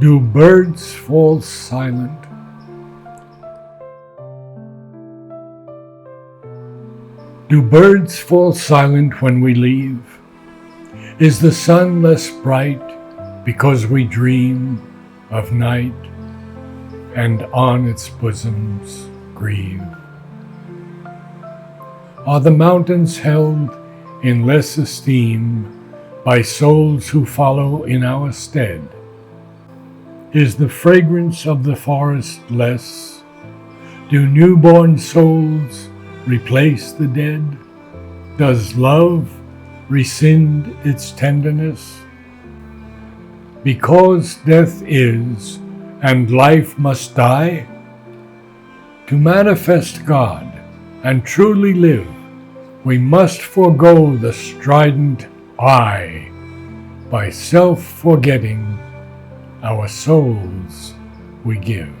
Do birds fall silent? Do birds fall silent when we leave? Is the sun less bright because we dream of night and on its bosoms grieve? Are the mountains held in less esteem by souls who follow in our stead? Is the fragrance of the forest less? Do newborn souls replace the dead? Does love rescind its tenderness? Because death is, and life must die, to manifest God and truly live, we must forego the strident I by self-forgetting our souls we give.